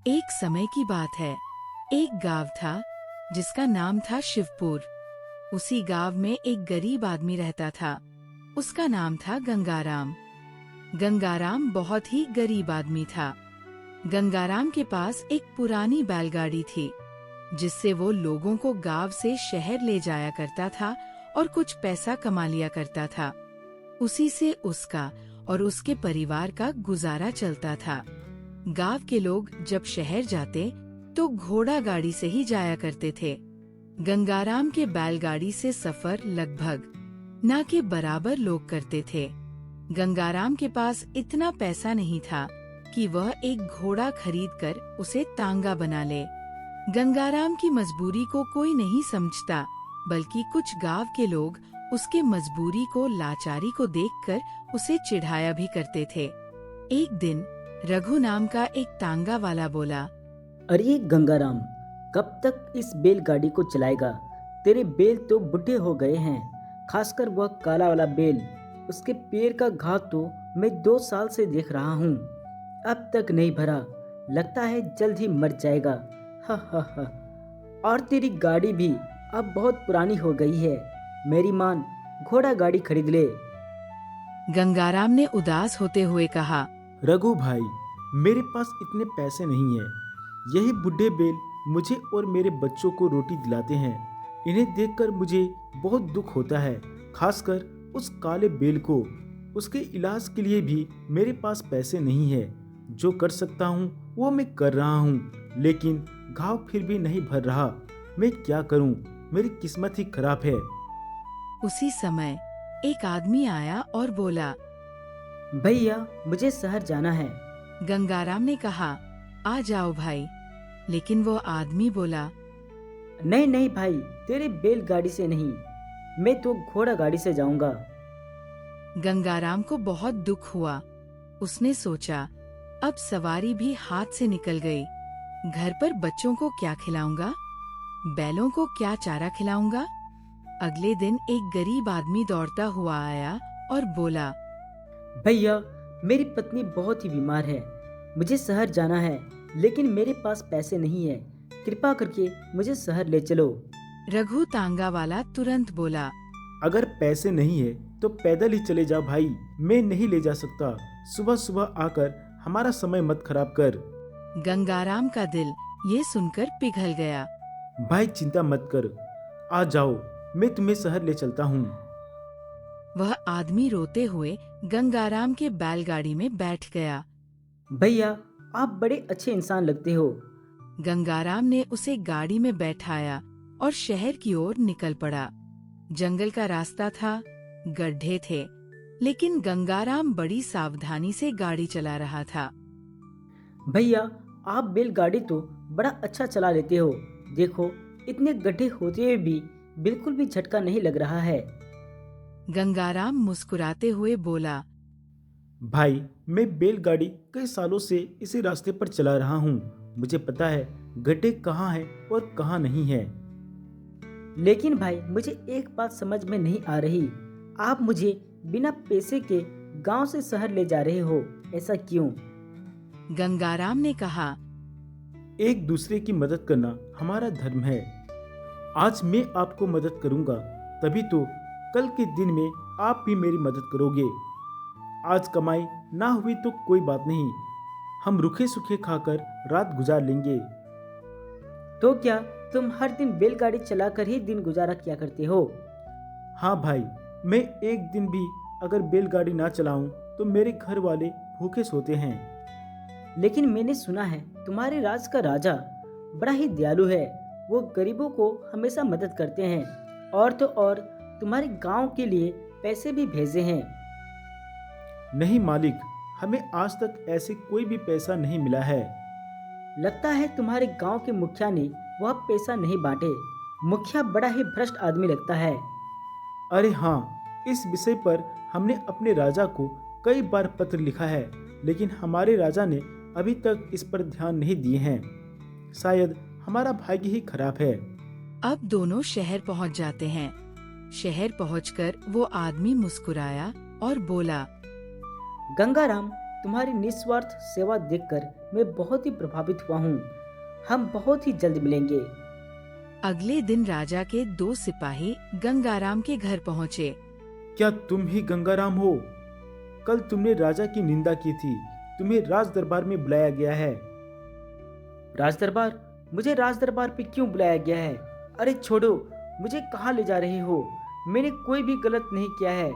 एक समय की बात है। एक गांव था जिसका नाम था शिवपुर। उसी गांव में एक गरीब आदमी रहता था। उसका नाम था गंगाराम। गंगाराम बहुत ही गरीब आदमी था। गंगाराम के पास एक पुरानी बैलगाड़ी थी, जिससे वो लोगों को गांव से शहर ले जाया करता था और कुछ पैसा कमा लिया करता था। उसी से उसका और उसके परिवार का गुजारा चलता था। गांव के लोग जब शहर जाते तो घोड़ा गाड़ी से ही जाया करते थे। गंगाराम के बैलगाड़ी से सफर लगभग ना के बराबर लोग करते थे। गंगाराम के पास इतना पैसा नहीं था कि वह एक घोड़ा खरीदकर उसे तांगा बना ले। गंगाराम की मजबूरी को कोई नहीं समझता, बल्कि कुछ गांव के लोग उसके मजबूरी को, लाचारी को देखकर उसे चिढ़ाया भी करते थे। एक दिन रघु नाम का एक तांगा वाला बोला, अरे गंगाराम, कब तक इस बैलगाड़ी को चलाएगा? तेरे बैल तो बूढ़े हो गए हैं, खासकर वह काला वाला बैल। उसके पैर का घाव तो मैं 2 साल से देख रहा हूँ, अब तक नहीं भरा। लगता है जल्द ही मर जाएगा। हा हा हा। और तेरी गाड़ी भी अब बहुत पुरानी हो गई है। मेरी मान, घोड़ा गाड़ी खरीद ले। गंगाराम ने उदास होते हुए कहा, रघु भाई, मेरे पास इतने पैसे नहीं है। यही बुढ़े बैल मुझे और मेरे बच्चों को रोटी दिलाते हैं। इन्हें देखकर मुझे बहुत दुख होता है, खासकर उस काले बैल को। उसके इलाज के लिए भी मेरे पास पैसे नहीं है। जो कर सकता हूँ वो मैं कर रहा हूँ, लेकिन घाव फिर भी नहीं भर रहा। मैं क्या करूँ? मेरी किस्मत ही खराब है। उसी समय एक आदमी आया और बोला। भैया, मुझे शहर जाना है। गंगाराम ने कहा, आ जाओ भाई। लेकिन वो आदमी बोला, नहीं नहीं भाई, तेरे बैलगाड़ी से नहीं, मैं तो घोड़ा गाड़ी से जाऊंगा। गंगाराम को बहुत दुख हुआ। उसने सोचा, अब सवारी भी हाथ से निकल गई। घर पर बच्चों को क्या खिलाऊंगा? बैलों को क्या चारा खिलाऊंगा? अगले दिन एक गरीब आदमी दौड़ता हुआ आया और बोला, भैया, मेरी पत्नी बहुत ही बीमार है। मुझे शहर जाना है, लेकिन मेरे पास पैसे नहीं है। कृपा करके मुझे शहर ले चलो। रघु तांगा वाला तुरंत बोला, अगर पैसे नहीं है तो पैदल ही चले जाओ भाई, मैं नहीं ले जा सकता। सुबह सुबह आकर हमारा समय मत खराब कर। गंगाराम का दिल ये सुनकर पिघल गया। भाई चिंता मत कर, आ जाओ, मैं तुम्हें शहर ले चलता हूँ। वह आदमी रोते हुए गंगाराम के बैलगाड़ी में बैठ गया। भैया, आप बड़े अच्छे इंसान लगते हो। गंगाराम ने उसे गाड़ी में बैठाया और शहर की ओर निकल पड़ा। जंगल का रास्ता था, गड्ढे थे, लेकिन गंगाराम बड़ी सावधानी से गाड़ी चला रहा था। भैया, आप बैलगाड़ी तो बड़ा अच्छा चला लेते हो। देखो, इतने गड्ढे होते हुए भी बिल्कुल भी झटका नहीं लग रहा है। गंगाराम मुस्कुराते हुए बोला, भाई, मैं बैलगाड़ी कई सालों से इसी रास्ते पर चला रहा हूँ। मुझे पता है गड्ढे कहाँ है और कहाँ नहीं है। लेकिन भाई, मुझे एक बात समझ में नहीं आ रही। आप मुझे बिना पैसे के गांव से शहर ले जा रहे हो, ऐसा क्यों? गंगाराम ने कहा, एक दूसरे की मदद करना हमारा धर्म है। आज मैं आपको मदद करूंगा, तभी तो कल के दिन में आप भी मेरी मदद करोगे। आज कमाई ना हुई तो कोई बात नहीं, हम रूखे सूखे खाकर रात गुजार लेंगे। तो क्या तुम हर दिन बैलगाड़ी चलाकर ही दिन गुजारा किया करते हो? हाँ भाई, मैं एक दिन भी अगर बैलगाड़ी ना चलाऊं तो मेरे घर वाले भूखे सोते हैं। लेकिन मैंने सुना है तुम्हारे राज का राजा बड़ा ही दयालु है। वो गरीबों को हमेशा मदद करते हैं, और तो और तुम्हारे गांव के लिए पैसे भी भेजे हैं। नहीं मालिक, हमें आज तक ऐसे कोई भी पैसा नहीं मिला है। लगता है तुम्हारे गांव के मुखिया ने वह पैसा नहीं बांटे। मुखिया बड़ा ही भ्रष्ट आदमी लगता है। अरे हाँ, इस विषय पर हमने अपने राजा को कई बार पत्र लिखा है, लेकिन हमारे राजा ने अभी तक इस पर ध्यान नहीं दिए हैं। शायद हमारा भाग्य ही खराब है। अब दोनों शहर पहुंच जाते हैं। शहर पहुंचकर वो आदमी मुस्कुराया और बोला, गंगाराम, तुम्हारी निस्वार्थ सेवा देखकर मैं बहुत ही प्रभावित हुआ हूँ। हम बहुत ही जल्द मिलेंगे। अगले दिन राजा के 2 सिपाही गंगाराम के घर पहुँचे। क्या तुम ही गंगाराम हो? कल तुमने राजा की निंदा की थी, तुम्हें राज दरबार में बुलाया गया है। राज दरबार? मुझे राज दरबार पे क्यों बुलाया गया है? अरे छोड़ो, मुझे कहाँ ले जा रहे हो? मैंने कोई भी गलत नहीं किया है।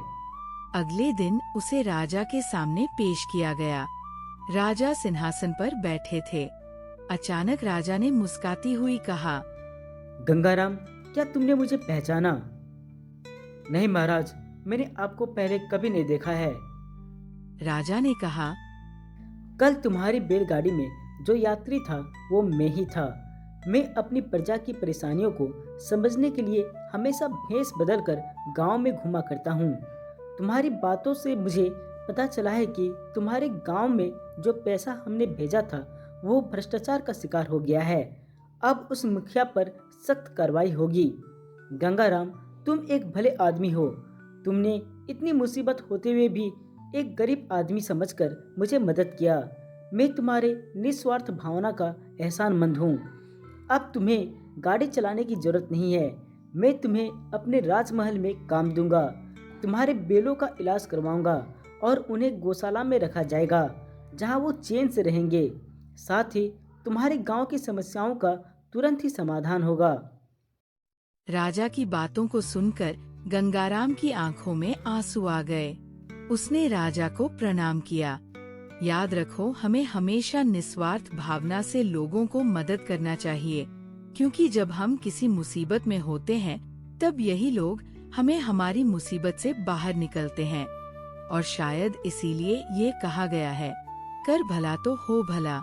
अगले दिन उसे राजा के सामने पेश किया गया। राजा सिंहासन पर बैठे थे। अचानक राजा ने मुस्कुराती हुई कहा, गंगाराम, क्या तुमने मुझे पहचाना? नहीं महाराज, मैंने आपको पहले कभी नहीं देखा है। राजा ने कहा, कल तुम्हारी बैलगाड़ी में जो यात्री था वो मैं ही था। मैं अपनी प्रजा की परेशानियों को समझने के लिए हमेशा भेष बदलकर गांव में घुमा करता हूँ। तुम्हारी बातों से मुझे पता चला है कि तुम्हारे गांव में जो पैसा हमने भेजा था वो भ्रष्टाचार का शिकार हो गया है। अब उस मुखिया पर सख्त कार्रवाई होगी। गंगाराम, तुम एक भले आदमी हो। तुमने इतनी मुसीबत होते हुए भी एक गरीब आदमी समझकर मुझे मदद किया। मैं तुम्हारे निस्वार्थ भावना का एहसानमंद हूँ। अब तुम्हें गाड़ी चलाने की जरूरत नहीं है। मैं तुम्हें अपने राजमहल में काम दूंगा। तुम्हारे बैलों का इलाज करवाऊंगा और उन्हें गौशाला में रखा जाएगा जहाँ वो चैन से रहेंगे। साथ ही तुम्हारे गांव की समस्याओं का तुरंत ही समाधान होगा। राजा की बातों को सुनकर गंगाराम की आंखों में आंसू आ गए। उसने राजा को प्रणाम किया। याद रखो, हमें हमेशा निस्वार्थ भावना से लोगों को मदद करना चाहिए, क्योंकि जब हम किसी मुसीबत में होते हैं तब यही लोग हमें हमारी मुसीबत से बाहर निकलते हैं। और शायद इसीलिए ये कहा गया है, कर भला तो हो भला।